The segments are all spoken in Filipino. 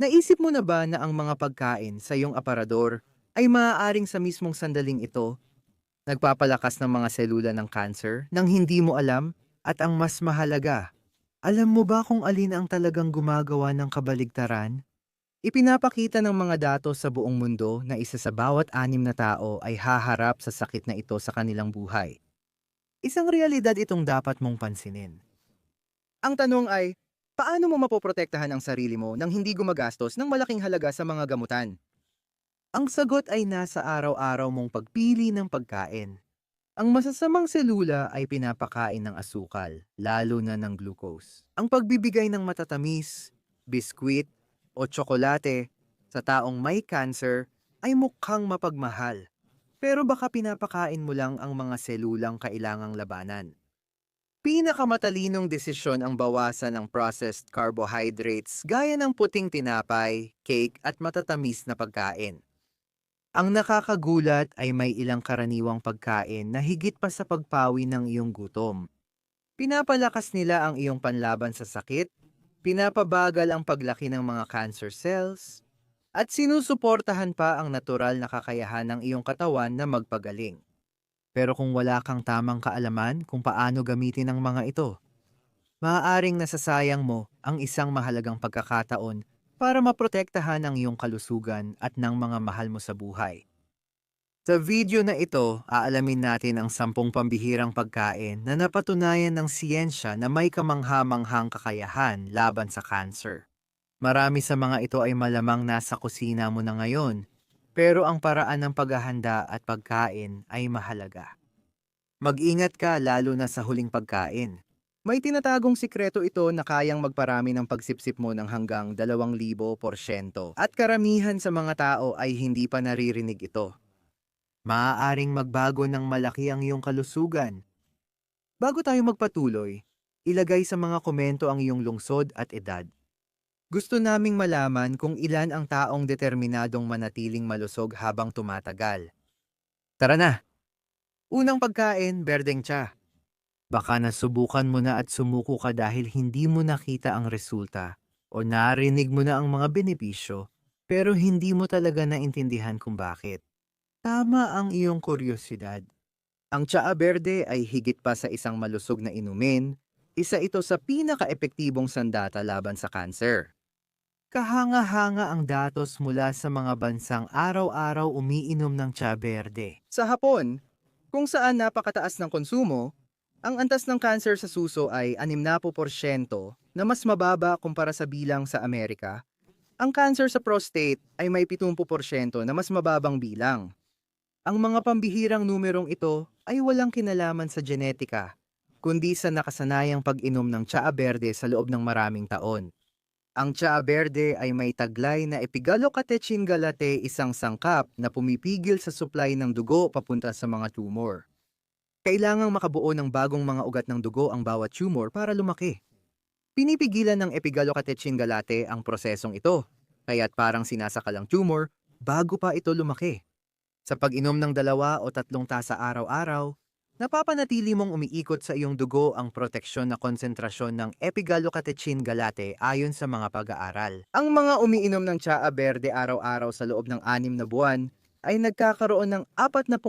Naisip mo na ba na ang mga pagkain sa iyong aparador ay maaaring sa mismong sandaling ito nagpapalakas ng mga selula ng cancer nang hindi mo alam? At ang mas mahalaga, alam mo ba kung alin ang talagang gumagawa ng kabaligtaran? Ipinapakita ng mga datos sa buong mundo na isa sa bawat 6 na tao ay haharap sa sakit na ito sa kanilang buhay. Isang realidad itong dapat mong pansinin. Ang tanong ay, paano mo mapoprotektahan ang sarili mo nang hindi gumagastos ng malaking halaga sa mga gamutan? Ang sagot ay nasa araw-araw mong pagpili ng pagkain. Ang masasamang selula ay pinapakain ng asukal, lalo na ng glucose. Ang pagbibigay ng matatamis, biskwit, o tsokolate sa taong may cancer ay mukhang mapagmahal. Pero baka pinapakain mo lang ang mga selulang kailangang labanan. Pinakamatalinong desisyon ang bawasan ng processed carbohydrates gaya ng puting tinapay, cake at matatamis na pagkain. Ang nakakagulat ay may ilang karaniwang pagkain na higit pa sa pagpawi ng iyong gutom. Pinapalakas nila ang iyong panlaban sa sakit, pinapabagal ang paglaki ng mga cancer cells, at sinusuportahan pa ang natural na kakayahan ng iyong katawan na magpagaling. Pero kung wala kang tamang kaalaman kung paano gamitin ang mga ito, maaaring nasasayang mo ang isang mahalagang pagkakataon para maprotektahan ang iyong kalusugan at ng mga mahal mo sa buhay. Sa video na ito, aalamin natin ang 10 pambihirang pagkain na napatunayan ng siyensya na may kamangha-manghang kakayahan laban sa cancer. Marami sa mga ito ay malamang nasa kusina mo na ngayon, pero ang paraan ng paghahanda at pagkain ay mahalaga. Mag-ingat ka lalo na sa huling pagkain. May tinatagong sikreto ito na kayang magparami ng pagsipsip mo ng hanggang 2,000% at karamihan sa mga tao ay hindi pa naririnig ito. Maaaring magbago ng malaki ang iyong kalusugan. Bago tayo magpatuloy, ilagay sa mga komento ang iyong lungsod at edad. Gusto naming malaman kung ilan ang taong determinadong manatiling malusog habang tumatagal. Tara na! Unang pagkain, berdeng tsa. Baka nasubukan mo na at sumuko ka dahil hindi mo nakita ang resulta o narinig mo na ang mga benepisyo pero hindi mo talaga naintindihan kung bakit. Tama ang iyong kuryosidad. Ang tsaa berde ay higit pa sa isang malusog na inumin, isa ito sa pinaka-epektibong sandata laban sa kanser. Kahanga-hanga ang datos mula sa mga bansang araw-araw umiinom ng tsaa berde. Sa Hapon, kung saan napakataas ng konsumo, ang antas ng kanser sa suso ay 60% na mas mababa kumpara sa bilang sa Amerika. Ang kanser sa prostate ay may 70% na mas mababang bilang. Ang mga pambihirang numerong ito ay walang kinalaman sa genetika, kundi sa nakasanayang pag-inom ng tsaa berde sa loob ng maraming taon. Ang tsaa berde ay may taglay na epigallocatechin galate, isang sangkap na pumipigil sa supply ng dugo papunta sa mga tumor. Kailangang makabuo ng bagong mga ugat ng dugo ang bawat tumor para lumaki. Pinipigilan ng epigallocatechin galate ang prosesong ito, kaya't parang sinasakal ang tumor bago pa ito lumaki. Sa pag-inom ng 2 o 3 tasa araw-araw, napapanatili mong umiikot sa iyong dugo ang proteksyon na konsentrasyon ng epigallocatechin galate ayon sa mga pag-aaral. Ang mga umiinom ng tsaa berde araw-araw sa loob ng 6 na buwan ay nagkakaroon ng 40%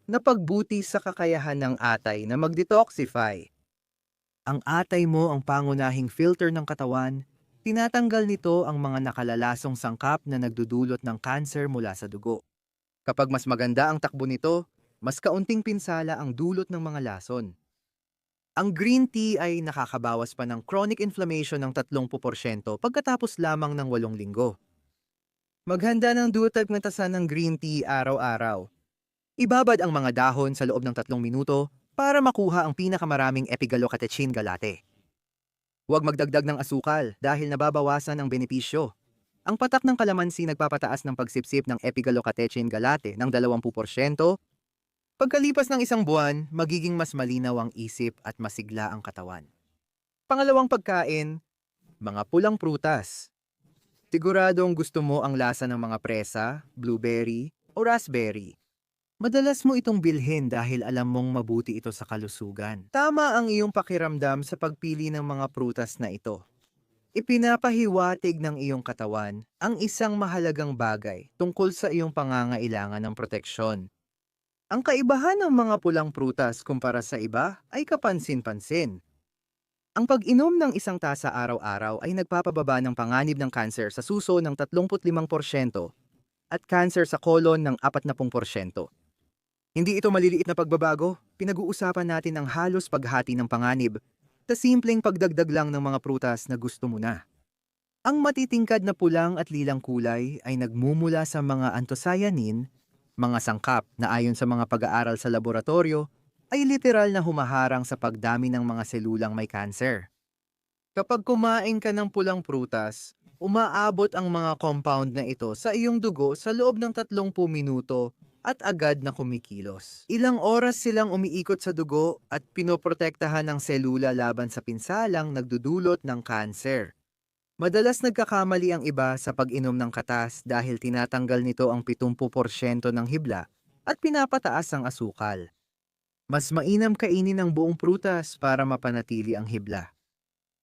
na pagbuti sa kakayahan ng atay na mag-detoxify. Ang atay mo ang pangunahing filter ng katawan, tinatanggal nito ang mga nakalalasong sangkap na nagdudulot ng kanser mula sa dugo. Kapag mas maganda ang takbo nito, mas kaunting pinsala ang dulot ng mga lason. Ang green tea ay nakakabawas pa ng chronic inflammation ng 30% pagkatapos lamang ng 8 linggo. Maghanda ng 2 tasa ng green tea araw-araw. Ibabad ang mga dahon sa loob ng 3 minuto para makuha ang pinakamaraming epigallocatechin galate. Huwag magdagdag ng asukal dahil nababawasan ang benepisyo. Ang patak ng kalamansi nagpapataas ng pagsipsip ng epigallocatechin galate ng 20%. Pagkalipas ng 1 buwan, magiging mas malinaw ang isip at masigla ang katawan. Pangalawang pagkain, mga pulang prutas. Siguradong gusto mo ang lasa ng mga presa, blueberry, o raspberry. Madalas mo itong bilhin dahil alam mong mabuti ito sa kalusugan. Tama ang iyong pakiramdam sa pagpili ng mga prutas na ito. Ipinapahiwatig ng iyong katawan ang isang mahalagang bagay tungkol sa iyong pangangailangan ng proteksyon. Ang kaibahan ng mga pulang prutas kumpara sa iba ay kapansin-pansin. Ang pag-inom ng isang tasa araw-araw ay nagpapababa ng panganib ng kanser sa suso ng 35% at kanser sa kolon ng 40%. Hindi ito maliliit na pagbabago, pinag-uusapan natin ang halos paghati ng panganib sa simpleng pagdagdag lang ng mga prutas na gusto mo na. Ang matitingkad na pulang at lilang kulay ay nagmumula sa mga anthocyanin, mga sangkap na ayon sa mga pag-aaral sa laboratorio ay literal na humaharang sa pagdami ng mga selulang may kanser. Kapag kumain ka ng pulang prutas, umaabot ang mga compound na ito sa iyong dugo sa loob ng 30 minuto at agad na kumikilos. Ilang oras silang umiikot sa dugo at pinoprotektahan ng selula laban sa pinsalang nagdudulot ng kanser. Madalas nagkakamali ang iba sa pag-inom ng katas dahil tinatanggal nito ang 70% ng hibla at pinapataas ang asukal. Mas mainam kainin ang buong prutas para mapanatili ang hibla.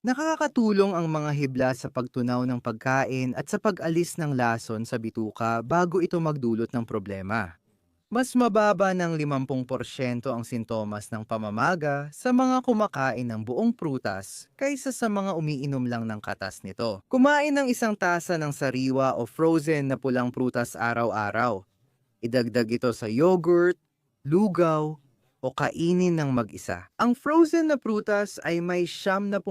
Nakakatulong ang mga hibla sa pagtunaw ng pagkain at sa pag-alis ng lason sa bituka bago ito magdulot ng problema. Mas mababa ng 50% ang sintomas ng pamamaga sa mga kumakain ng buong prutas kaysa sa mga umiinom lang ng katas nito. Kumain ng isang tasa ng sariwa o frozen na pulang prutas araw-araw. Idagdag ito sa yogurt, lugaw, o kainin ng mag-isa. Ang frozen na prutas ay may 70%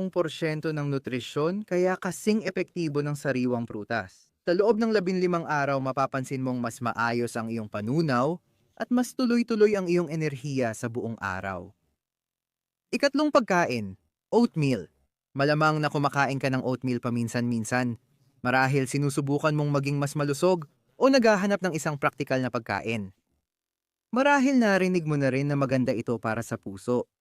ng nutrisyon kaya kasing epektibo ng sariwang prutas. Sa loob ng 15 araw mapapansin mong mas maayos ang iyong panunaw at mas tuloy-tuloy ang iyong enerhiya sa buong araw. Ikatlong pagkain, oatmeal. Malamang na kumakain ka ng oatmeal paminsan-minsan. Marahil sinusubukan mong maging mas malusog o naghahanap ng isang praktikal na pagkain. Marahil narinig mo na rin na maganda ito para sa puso.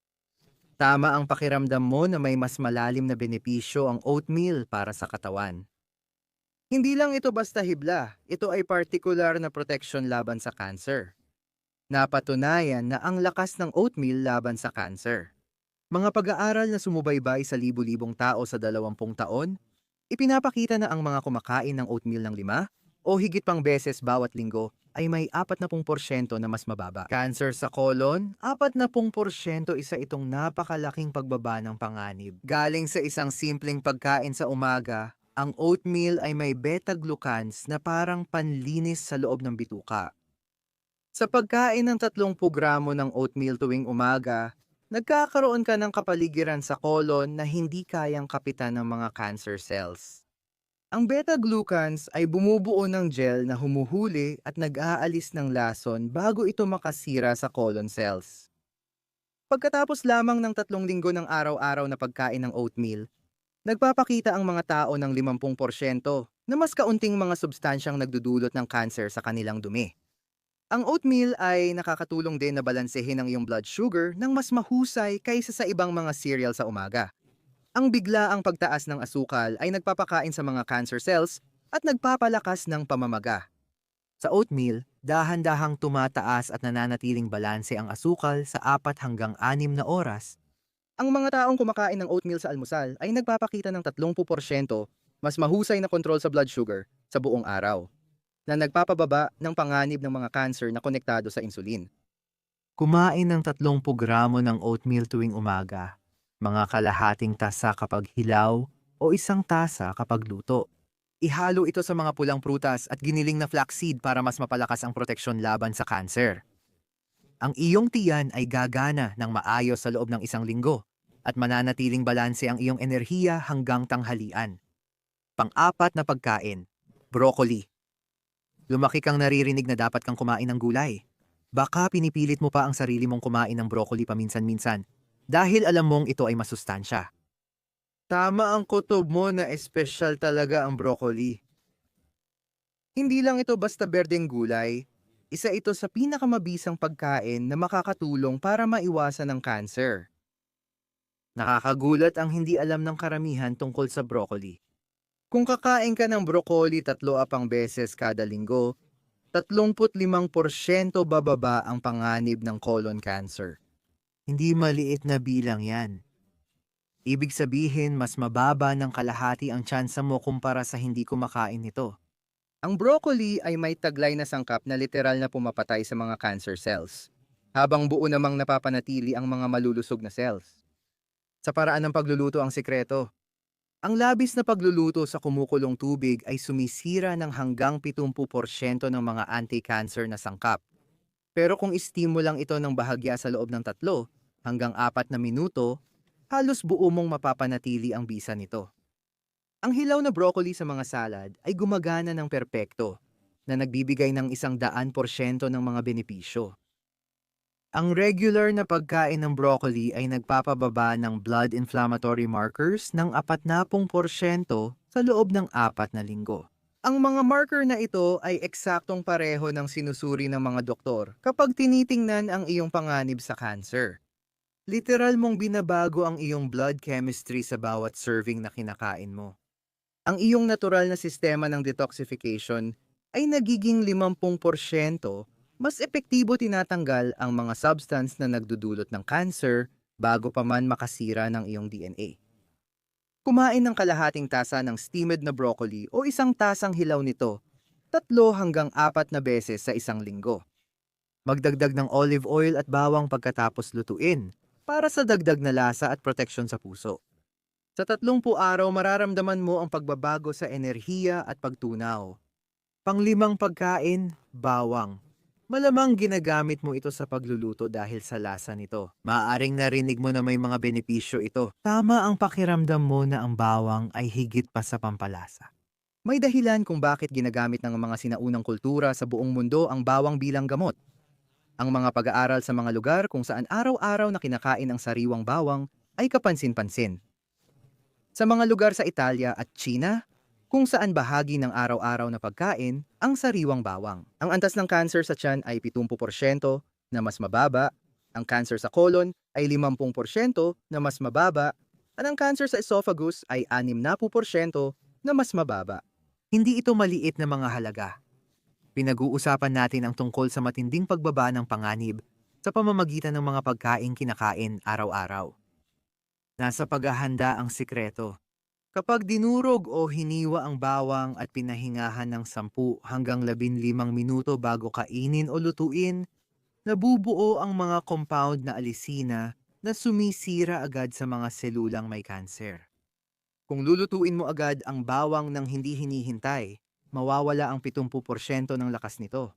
Tama ang pakiramdam mo na may mas malalim na benepisyo ang oatmeal para sa katawan. Hindi lang ito basta hibla, ito ay partikular na protection laban sa cancer. Napatunayan na ang lakas ng oatmeal laban sa cancer. Mga pag-aaral na sumubaybay sa libu-libong tao sa 20 taon, ipinapakita na ang mga kumakain ng oatmeal ng 5 o higit pang beses bawat linggo ay may 40% na mas mababa. Cancer sa colon, 40% isa itong napakalaking pagbaba ng panganib. Galing sa isang simpleng pagkain sa umaga, ang oatmeal ay may beta-glucans na parang panlinis sa loob ng bituka. Sa pagkain ng 30 gramo ng oatmeal tuwing umaga, nagkakaroon ka ng kapaligiran sa colon na hindi kayang kapitan ng mga cancer cells. Ang beta-glucans ay bumubuo ng gel na humuhuli at nag-aalis ng lason bago ito makasira sa colon cells. Pagkatapos lamang ng 3 linggo ng araw-araw na pagkain ng oatmeal, nagpapakita ang mga tao ng 50% na mas kaunting mga substansyang nagdudulot ng cancer sa kanilang dumi. Ang oatmeal ay nakakatulong din na balansehin ang iyong blood sugar ng mas mahusay kaysa sa ibang mga cereal sa umaga. Ang biglaang pagtaas ng asukal ay nagpapakain sa mga cancer cells at nagpapalakas ng pamamaga. Sa oatmeal, dahan-dahang tumataas at nananatiling balanse ang asukal sa 4 hanggang 6 na oras. Ang mga taong kumakain ng oatmeal sa almusal ay nagpapakita ng 30% mas mahusay na kontrol sa blood sugar sa buong araw, na nagpapababa ng panganib ng mga cancer na konektado sa insulin. Kumain ng 30 gramo ng oatmeal tuwing umaga. Mga kalahating tasa kapag hilaw o isang tasa kapag luto. Ihalo ito sa mga pulang prutas at giniling na flaxseed para mas mapalakas ang proteksyon laban sa cancer. Ang iyong tiyan ay gagana ng maayos sa loob ng 1 linggo at mananatiling balanse ang iyong enerhiya hanggang tanghalian. Pang-apat na pagkain, broccoli. Lumaki kang naririnig na dapat kang kumain ng gulay. Baka pinipilit mo pa ang sarili mong kumain ng broccoli paminsan-minsan dahil alam mong ito ay masustansya. Tama ang kutob mo na espesyal talaga ang broccoli. Hindi lang ito basta berdeng gulay, isa ito sa pinakamabisang pagkain na makakatulong para maiwasan ang cancer. Nakakagulat ang hindi alam ng karamihan tungkol sa broccoli. Kung kakain ka ng broccoli 3 beses kada linggo, 35% bababa ang panganib ng colon cancer. Hindi maliit na bilang yan. Ibig sabihin, mas mababa ng kalahati ang tsansa mo kumpara sa hindi kumakain nito. Ang broccoli ay may taglay na sangkap na literal na pumapatay sa mga cancer cells, habang buo namang napapanatili ang mga malulusog na cells. Sa paraan ng pagluluto ang sikreto. Ang labis na pagluluto sa kumukulong tubig ay sumisira ng hanggang 70% ng mga anti-cancer na sangkap. Pero kung istimo lang ito ng bahagya sa loob ng 3 hanggang 4 na minuto, halos buo mong mapapanatili ang bisa nito. Ang hilaw na broccoli sa mga salad ay gumagana ng perpekto na nagbibigay ng 100% ng mga benepisyo. Ang regular na pagkain ng broccoli ay nagpapababa ng blood inflammatory markers ng 40% sa loob ng 4 na linggo. Ang mga marker na ito ay eksaktong pareho ng sinusuri ng mga doktor kapag tinitingnan ang iyong panganib sa cancer. Literal mong binabago ang iyong blood chemistry sa bawat serving na kinakain mo. Ang iyong natural na sistema ng detoxification ay nagiging 50% mas epektibo tinatanggal ang mga substance na nagdudulot ng cancer bago pa man makasira ng iyong DNA. Kumain ng kalahating tasa ng steamed na broccoli o isang tasang hilaw nito 3 hanggang 4 na beses sa isang linggo. Magdagdag ng olive oil at bawang pagkatapos lutuin para sa dagdag na lasa at proteksyon sa puso. Sa 30 araw mararamdaman mo ang pagbabago sa enerhiya at pagtunaw. Panglimang pagkain, bawang. Malamang ginagamit mo ito sa pagluluto dahil sa lasa nito. Maaaring narinig mo na may mga benepisyo ito. Tama ang pakiramdam mo na ang bawang ay higit pa sa pampalasa. May dahilan kung bakit ginagamit ng mga sinaunang kultura sa buong mundo ang bawang bilang gamot. Ang mga pag-aaral sa mga lugar kung saan araw-araw na kinakain ang sariwang bawang ay kapansin-pansin. Sa mga lugar sa Italia at China, kung saan bahagi ng araw-araw na pagkain ang sariwang bawang. Ang antas ng cancer sa tiyan ay 70% na mas mababa, ang cancer sa colon ay 50% na mas mababa, at ang cancer sa esophagus ay 60% na mas mababa. Hindi ito maliit na mga halaga. Pinag-uusapan natin ang tungkol sa matinding pagbaba ng panganib sa pamamagitan ng mga pagkain kinakain araw-araw. Nasa paghahanda ang sikreto. Kapag dinurog o hiniwa ang bawang at pinahingahan ng 10 hanggang 15 minuto bago kainin o lutuin, nabubuo ang mga compound na alisina na sumisira agad sa mga selulang may kanser. Kung lulutuin mo agad ang bawang ng hindi hinihintay, mawawala ang 70% ng lakas nito.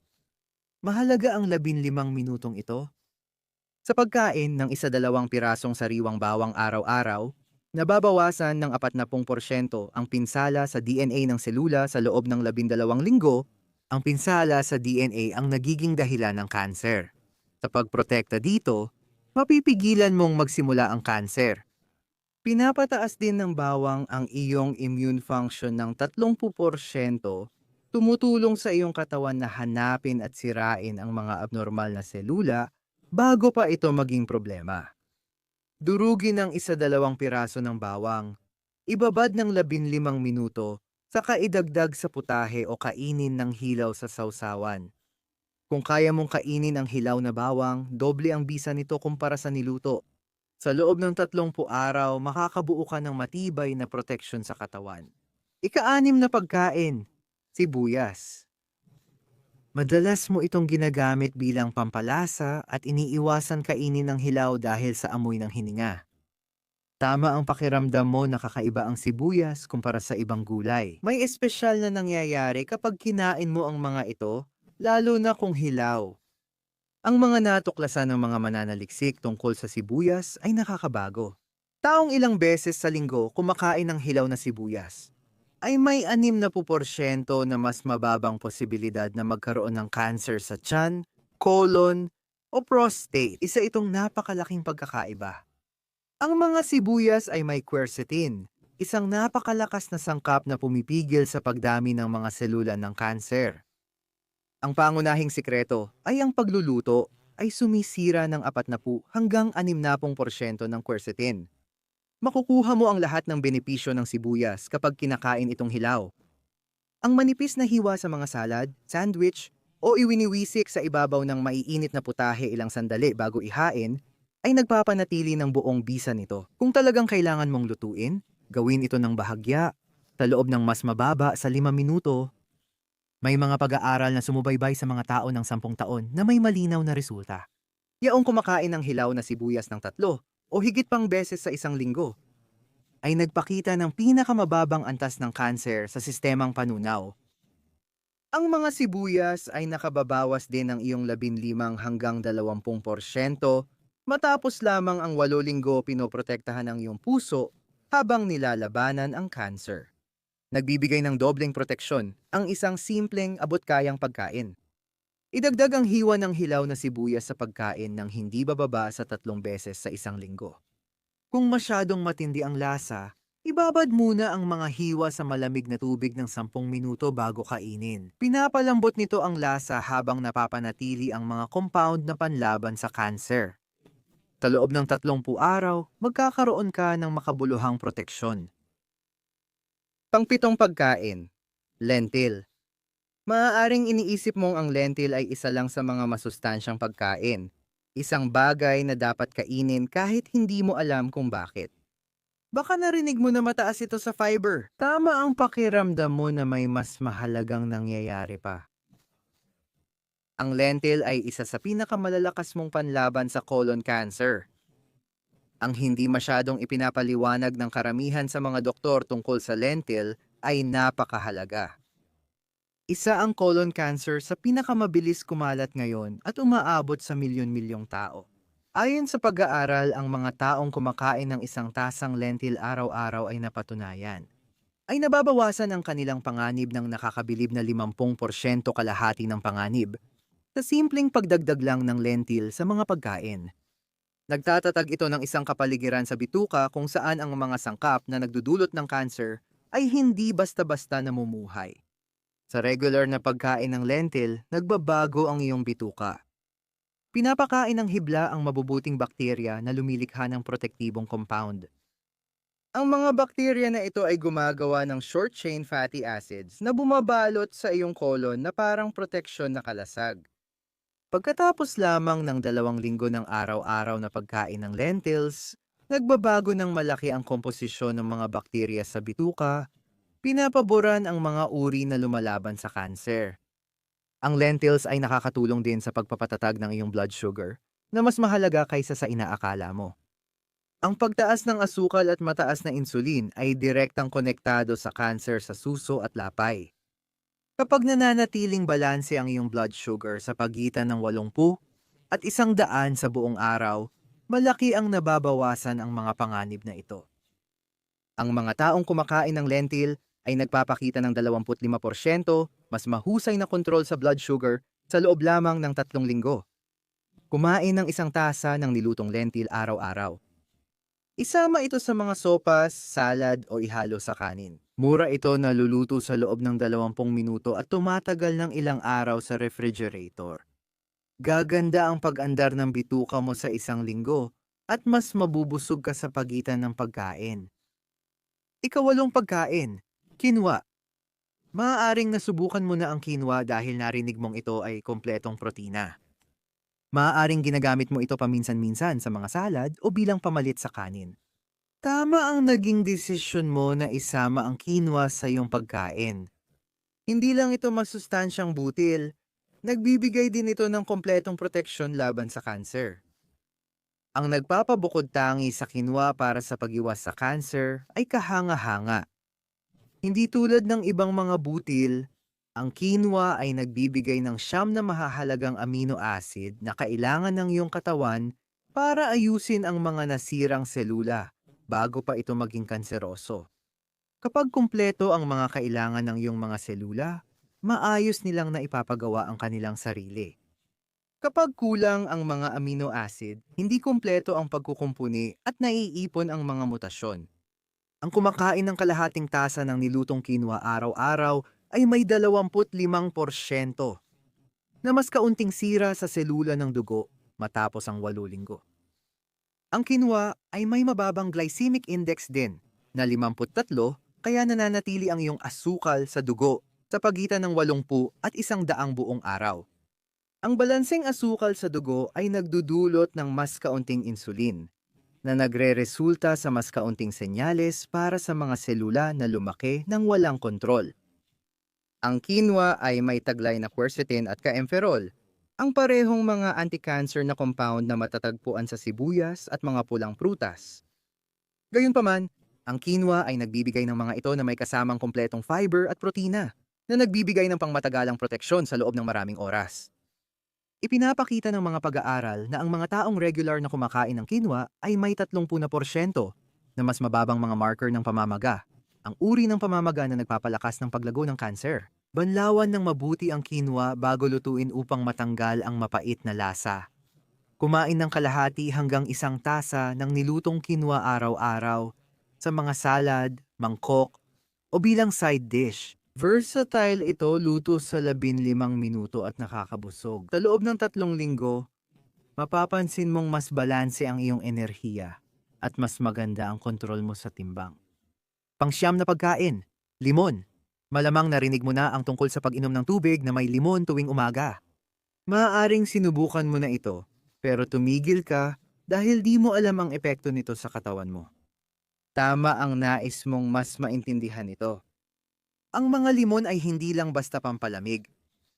Mahalaga ang 15 minutong ito. Sa pagkain ng 1-2 pirasong sariwang bawang araw-araw, nababawasan ng 40% ang pinsala sa DNA ng selula sa loob ng 12 linggo. Ang pinsala sa DNA ang nagiging dahilan ng kanser. Sa pagprotekta dito, mapipigilan mong magsimula ang kanser. Pinapataas din ng bawang ang iyong immune function ng 30%, tumutulong sa iyong katawan na hanapin at sirain ang mga abnormal na selula bago pa ito maging problema. Durugin ng 1-2 piraso ng bawang. Ibabad ng 15 minuto, saka idagdag sa putahe o kainin ng hilaw sa sausawan. Kung kaya mong kainin ang hilaw na bawang, doble ang bisa nito kumpara sa niluto. Sa loob ng 30 araw, makakabuo ka ng matibay na proteksyon sa katawan. Ika-6 na pagkain, sibuyas. Madalas mo itong ginagamit bilang pampalasa at iniiwasan kainin ng hilaw dahil sa amoy ng hininga. Tama ang pakiramdam mo na kakaiba ang sibuyas kumpara sa ibang gulay. May espesyal na nangyayari kapag kinain mo ang mga ito, lalo na kung hilaw. Ang mga natuklasan ng mga mananaliksik tungkol sa sibuyas ay nakakabago. Taong ilang beses sa linggo kumakain ng hilaw na sibuyas ay may 60% na mas mababang posibilidad na magkaroon ng cancer sa tiyan, colon, o prostate. Isa itong napakalaking pagkakaiba. Ang mga sibuyas ay may quercetin, isang napakalakas na sangkap na pumipigil sa pagdami ng mga selula ng cancer. Ang pangunahing sikreto ay ang pagluluto ay sumisira ng 40 hanggang 60% ng quercetin. Makukuha mo ang lahat ng benepisyo ng sibuyas kapag kinakain itong hilaw. Ang manipis na hiwa sa mga salad, sandwich, o iwiniwisik sa ibabaw ng maiinit na putahe ilang sandali bago ihain, ay nagpapanatili ng buong bisa nito. Kung talagang kailangan mong lutuin, gawin ito ng bahagya, sa loob ng mas mababa sa 5 minuto. May mga pag-aaral na sumubaybay sa mga tao ng 10 taon na may malinaw na resulta. Yaong kumakain ng hilaw na sibuyas ng 3 o higit pang beses sa isang linggo ay nagpakita ng pinakamababang antas ng kanser sa sistemang panunaw. Ang mga sibuyas ay nakababawas din ng iyong 15 hanggang 20% matapos lamang ang 8 linggo pinoprotektahan ng iyong puso habang nilalabanan ang kanser. Nagbibigay ng dobleng proteksyon ang isang simpleng abot-kayang pagkain. Idagdag ang hiwa ng hilaw na sibuyas sa pagkain ng hindi bababa sa 3 beses sa isang linggo. Kung masyadong matindi ang lasa, ibabad muna ang mga hiwa sa malamig na tubig ng 10 minuto bago kainin. Pinapalambot nito ang lasa habang napapanatili ang mga compound na panlaban sa kanser. Sa loob ng 30 araw, magkakaroon ka ng makabuluhang proteksyon. Pangpitong pagkain, lentil. Maaaring iniisip mong ang lentil ay isa lang sa mga masustansyang pagkain. Isang bagay na dapat kainin kahit hindi mo alam kung bakit. Baka narinig mo na mataas ito sa fiber. Tama ang pakiramdam mo na may mas mahalagang nangyayari pa. Ang lentil ay isa sa pinakamalalakas mong panlaban sa colon cancer. Ang hindi masyadong ipinapaliwanag ng karamihan sa mga doktor tungkol sa lentil ay napakahalaga. Isa ang colon cancer sa pinakamabilis kumalat ngayon at umaabot sa milyon-milyong tao. Ayon sa pag-aaral, ang mga taong kumakain ng isang tasang lentil araw-araw ay napatunayan ay nababawasan ang kanilang panganib ng nakakabilib na 50% kalahati ng panganib sa simpleng pagdagdag lang ng lentil sa mga pagkain. Nagtatatag ito ng isang kapaligiran sa bituka kung saan ang mga sangkap na nagdudulot ng cancer ay hindi basta-basta namumuhay. Sa regular na pagkain ng lentil, nagbabago ang iyong bituka. Pinapakain ng hibla ang mabubuting bakterya na lumilikha ng protektibong compound. Ang mga bakterya na ito ay gumagawa ng short-chain fatty acids na bumabalot sa iyong kolon na parang proteksyon na kalasag. Pagkatapos lamang ng 2 linggo ng araw-araw na pagkain ng lentils, nagbabago ng malaki ang komposisyon ng mga bakterya sa bituka, pinapaboran ang mga uri na lumalaban sa kanser. Ang lentils ay nakakatulong din sa pagpapatatag ng iyong blood sugar na mas mahalaga kaysa sa inaakala mo. Ang pagtaas ng asukal at mataas na insulin ay direktang konektado sa kanser sa suso at lapay. Kapag nananatiling balanse ang iyong blood sugar sa pagitan ng 80 at 100 sa buong araw, malaki ang nababawasan ang mga panganib na ito. Ang mga taong kumakain ng lentil ay nagpapakita ng 25% mas mahusay na kontrol sa blood sugar sa loob lamang ng 3 linggo. Kumain ng isang tasa ng nilutong lentil araw-araw. Isama ito sa mga sopas, salad o ihalo sa kanin. Mura ito na luluto sa loob ng 20 minuto at tumatagal ng ilang araw sa refrigerator. Gaganda ang pag-andar ng bituka mo sa isang linggo at mas mabubusog ka sa pagitan ng pagkain. Ikawalong pagkain, quinoa. Maaaring nasubukan mo na ang quinoa dahil narinig mong ito ay kompletong protina. Maaaring ginagamit mo ito paminsan-minsan sa mga salad o bilang pamalit sa kanin. Tama ang naging desisyon mo na isama ang quinoa sa iyong pagkain. Hindi lang ito masustansyang butil, nagbibigay din ito ng kompletong proteksyon laban sa kanser. Ang nagpapabukod tangi sa quinoa para sa pag-iwas sa kanser ay kahanga-hanga. Hindi tulad ng ibang mga butil, ang quinoa ay nagbibigay ng siyam na mahahalagang amino acid na kailangan ng iyong katawan para ayusin ang mga nasirang selula bago pa ito maging kanseroso. Kapag kumpleto ang mga kailangan ng iyong mga selula, maayos nilang naipapagawa ang kanilang sarili. Kapag kulang ang mga amino acid, hindi kumpleto ang pagkukumpuni at naiipon ang mga mutasyon. Ang kumakain ng kalahating tasa ng nilutong quinoa araw-araw ay may 25% na mas kaunting sira sa selula ng dugo matapos ang 8 linggo. Ang quinoa ay may mababang glycemic index din na 53 kaya nananatili ang iyong asukal sa dugo sa pagitan ng 80 at 100 buong araw. Ang balanseng asukal sa dugo ay nagdudulot ng mas kaunting insulin na nagre-resulta sa mas kaunting senyales para sa mga selula na lumaki ng walang kontrol. Ang quinoa ay may taglay na quercetin at kaempferol, ang parehong mga anti-cancer na compound na matatagpuan sa sibuyas at mga pulang prutas. Gayunpaman, ang quinoa ay nagbibigay ng mga ito na may kasamang kompletong fiber at protina na nagbibigay ng pangmatagalang proteksyon sa loob ng maraming oras. Ipinapakita ng mga pag-aaral na ang mga taong regular na kumakain ng quinoa ay may 30% na mas mababang mga marker ng pamamaga, ang uri ng pamamaga na nagpapalakas ng paglago ng kanser. Banlawan ng mabuti ang quinoa bago lutuin upang matanggal ang mapait na lasa. Kumain ng kalahati hanggang 1 tasa ng nilutong quinoa araw-araw sa mga salad, mangkok, o bilang side dish. Versatile ito, luto sa 15 minuto at nakakabusog. Sa loob ng 3 linggo, mapapansin mong mas balanse ang iyong enerhiya at mas maganda ang kontrol mo sa timbang. Pangsyam na pagkain, limon. Malamang narinig mo na ang tungkol sa pag-inom ng tubig na may limon tuwing umaga. Maaaring sinubukan mo na ito, pero tumigil ka dahil di mo alam ang epekto nito sa katawan mo. Tama ang nais mong mas maintindihan ito. Ang mga limon ay hindi lang basta pampalamig.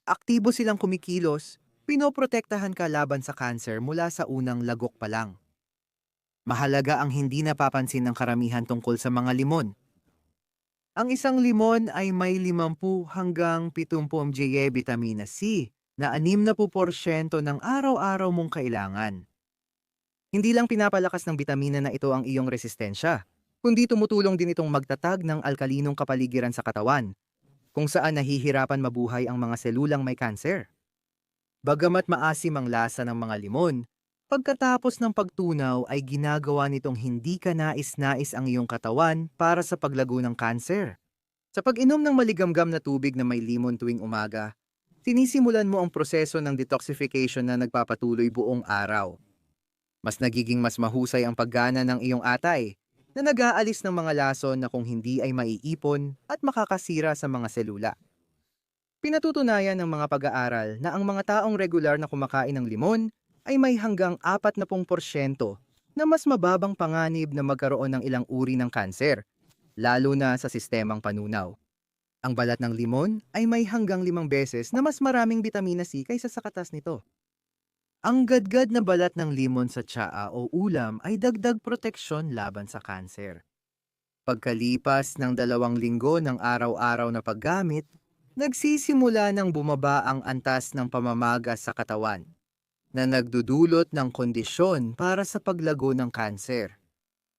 Aktibo silang kumikilos, pinoprotektahan ka laban sa kanser mula sa unang lagok pa lang. Mahalaga ang hindi napapansin ng karamihan tungkol sa mga limon. Ang isang limon ay may 50 hanggang 70 mg vitamina C na 60% ng araw-araw mong kailangan. Hindi lang pinapalakas ng bitamina na ito ang iyong resistensya, kundi tumutulong din itong magtatag ng alkalinong kapaligiran sa katawan, kung saan nahihirapan mabuhay ang mga selulang may kanser. Bagamat maasim ang lasa ng mga limon, pagkatapos ng pagtunaw ay ginagawa nitong hindi ka nais-nais ang iyong katawan para sa paglago ng kanser. Sa pag-inom ng maligamgam na tubig na may limon tuwing umaga, sinisimulan mo ang proseso ng detoxification na nagpapatuloy buong araw. Mas nagiging mas mahusay ang paggana ng iyong atay, na nag-aalis ng mga lason na kung hindi ay maiipon at makakasira sa mga selula. Pinatutunayan ng mga pag-aaral na ang mga taong regular na kumakain ng limon ay may hanggang 40% na mas mababang panganib na magkaroon ng ilang uri ng kanser, lalo na sa sistemang panunaw. Ang balat ng limon ay may hanggang 5 beses na mas maraming bitamina C kaysa sa katas nito. Ang gadgad na balat ng limon sa tsaa o ulam ay dagdag proteksyon laban sa kanser. Pagkalipas ng 2 linggo ng araw-araw na paggamit, nagsisimula ng bumaba ang antas ng pamamaga sa katawan na nagdudulot ng kondisyon para sa paglago ng kanser.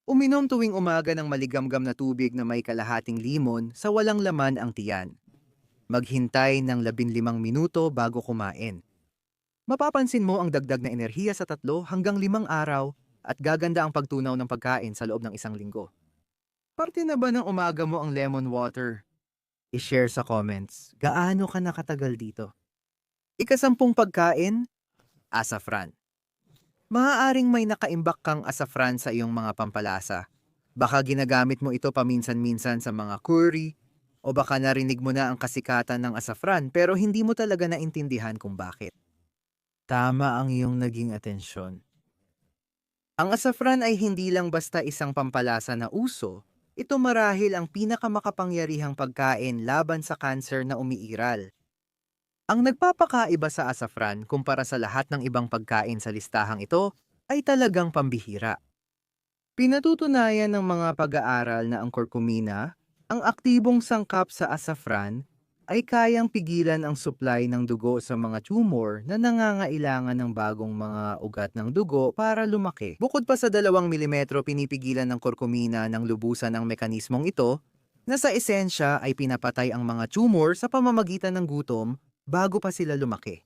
Uminom tuwing umaga ng maligamgam na tubig na may kalahating limon sa walang laman ang tiyan. Maghintay ng 15 minuto bago kumain. Mapapansin mo ang dagdag na enerhiya sa 3 hanggang 5 araw at gaganda ang pagtunaw ng pagkain sa loob ng 1 linggo. Parte na ba ng umaga mo ang lemon water? I-share sa comments. Gaano ka nakatagal dito? Ika-10 pagkain, asafran. Maaaring may nakaimbak kang asafran sa iyong mga pampalasa. Baka ginagamit mo ito paminsan-minsan sa mga curry, o baka narinig mo na ang kasikatan ng asafran pero hindi mo talaga naintindihan kung bakit. Tama ang iyong naging atensyon. Ang asafran ay hindi lang basta isang pampalasa na uso, ito marahil ang pinakamakapangyarihang pagkain laban sa kanser na umiiral. Ang nagpapakaiba sa asafran kumpara sa lahat ng ibang pagkain sa listahang ito ay talagang pambihira. Pinatutunayan ng mga pag-aaral na ang curcumina, ang aktibong sangkap sa asafran, ay kayang pigilan ang supply ng dugo sa mga tumor na nangangailangan ng bagong mga ugat ng dugo para lumaki. Bukod pa sa 2 mm, pinipigilan ng curcumina ng lubusan ang mekanismong ito na sa esensya ay pinapatay ang mga tumor sa pamamagitan ng gutom bago pa sila lumaki.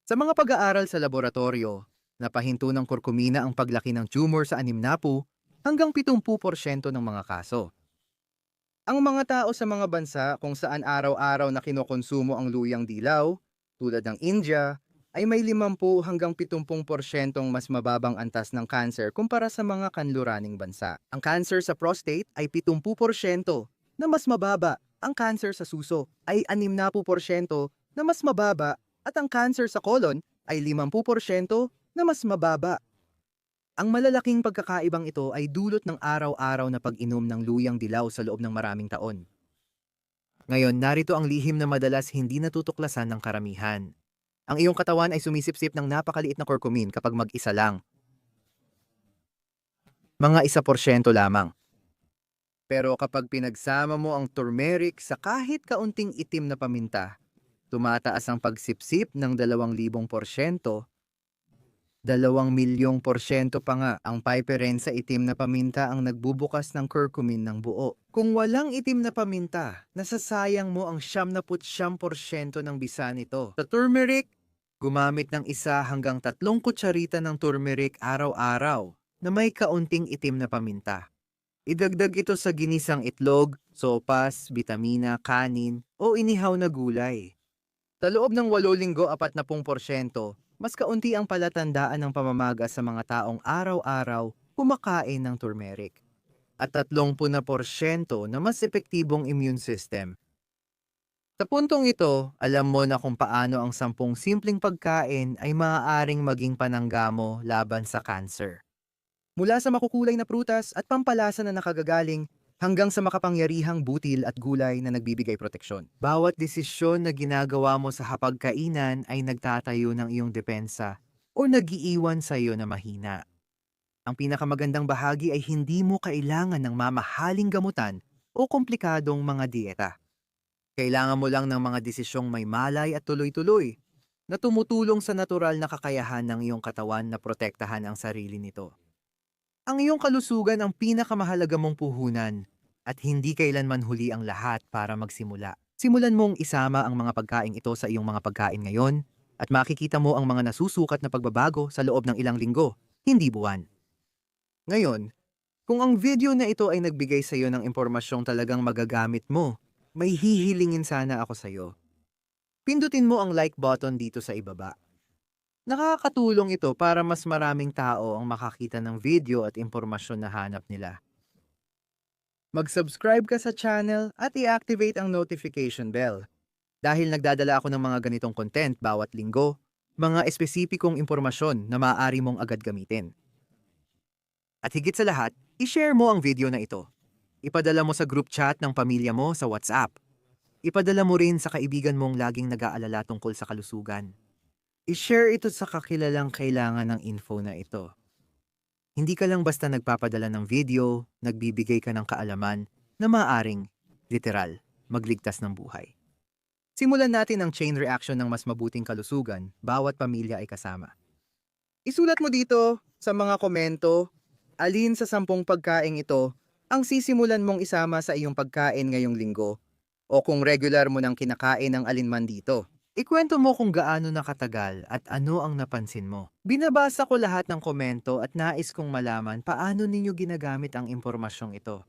Sa mga pag-aaral sa laboratorio, napahinto ng curcumina ang paglaki ng tumor sa 60 hanggang 70% ng mga kaso. Ang mga tao sa mga bansa kung saan araw-araw na kinokonsumo ang luyang dilaw, tulad ng India, ay may 50 hanggang 70% mas mababang antas ng kanser kumpara sa mga kanluraning bansa. Ang kanser sa prostate ay 70% na mas mababa, ang kanser sa suso ay 60% na mas mababa, at ang kanser sa colon ay 50% na mas mababa. Ang malalaking pagkakaibang ito ay dulot ng araw-araw na pag-inom ng luyang dilaw sa loob ng maraming taon. Ngayon, narito ang lihim na madalas hindi natutuklasan ng karamihan. Ang iyong katawan ay sumisipsip ng napakaliit na curcumin kapag mag-isa lang, mga 1% lamang. Pero kapag pinagsama mo ang turmeric sa kahit kaunting itim na paminta, tumataas ang pagsipsip ng 2,000%. 2,000,000% pa nga ang piperine sa itim na paminta ang nagbubukas ng curcumin ng buo. Kung walang itim na paminta, nasasayang mo ang 79% ng bisa nito. Sa turmeric, gumamit ng 1 hanggang 3 kutsarita ng turmeric araw-araw na may kaunting itim na paminta. Idagdag ito sa ginisang itlog, sopas, bitamina, kanin, o inihaw na gulay. Sa loob ng 8 linggo, 40%, mas kaunti ang palatandaan ng pamamaga sa mga taong araw-araw kumakain ng turmeric. At 30% na mas epektibong immune system. Sa puntong ito, alam mo na kung paano ang 10 simpleng pagkain ay maaaring maging pananggamo laban sa cancer. Mula sa makukulay na prutas at pampalasa na nakagagaling hanggang sa makapangyarihang butil at gulay na nagbibigay proteksyon. Bawat desisyon na ginagawa mo sa hapagkainan ay nagtatayo ng iyong depensa o nagiiwan sa iyo na mahina. Ang pinakamagandang bahagi ay hindi mo kailangan ng mamahaling gamutan o komplikadong mga dieta. Kailangan mo lang ng mga desisyong may malay at tuloy-tuloy na tumutulong sa natural na kakayahan ng iyong katawan na protektahan ang sarili nito. Ang iyong kalusugan ang pinakamahalaga mong puhunan at hindi kailanman huli ang lahat para magsimula. Simulan mong isama ang mga pagkain ito sa iyong mga pagkain ngayon at makikita mo ang mga nasusukat na pagbabago sa loob ng ilang linggo, hindi buwan. Ngayon, kung ang video na ito ay nagbigay sa iyo ng impormasyong talagang magagamit mo, may hihilingin sana ako sa iyo. Pindutin mo ang like button dito sa ibaba. Nakakatulong ito para mas maraming tao ang makakita ng video at impormasyon na hanap nila. Mag-subscribe ka sa channel at i-activate ang notification bell. Dahil nagdadala ako ng mga ganitong content bawat linggo, mga espesipikong impormasyon na maaari mong agad gamitin. At higit sa lahat, i-share mo ang video na ito. Ipadala mo sa group chat ng pamilya mo sa WhatsApp. Ipadala mo rin sa kaibigan mong laging nag-aalala tungkol sa kalusugan. I-share ito sa kakilalang kailangan ng info na ito. Hindi ka lang basta nagpapadala ng video, nagbibigay ka ng kaalaman na maaring, literal, magligtas ng buhay. Simulan natin ang chain reaction ng mas mabuting kalusugan, bawat pamilya ay kasama. Isulat mo dito sa mga komento, alin sa 10 pagkaing ito ang sisimulan mong isama sa iyong pagkain ngayong linggo o kung regular mo nang kinakain ng alinman dito. Ikwento mo kung gaano nakatagal at ano ang napansin mo. Binabasa ko lahat ng komento at nais kong malaman paano ninyo ginagamit ang impormasyong ito.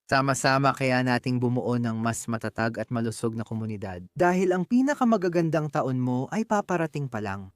Sama-sama kaya nating bumuo ng mas matatag at malusog na komunidad dahil ang pinakamagagandang taon mo ay paparating pa lang.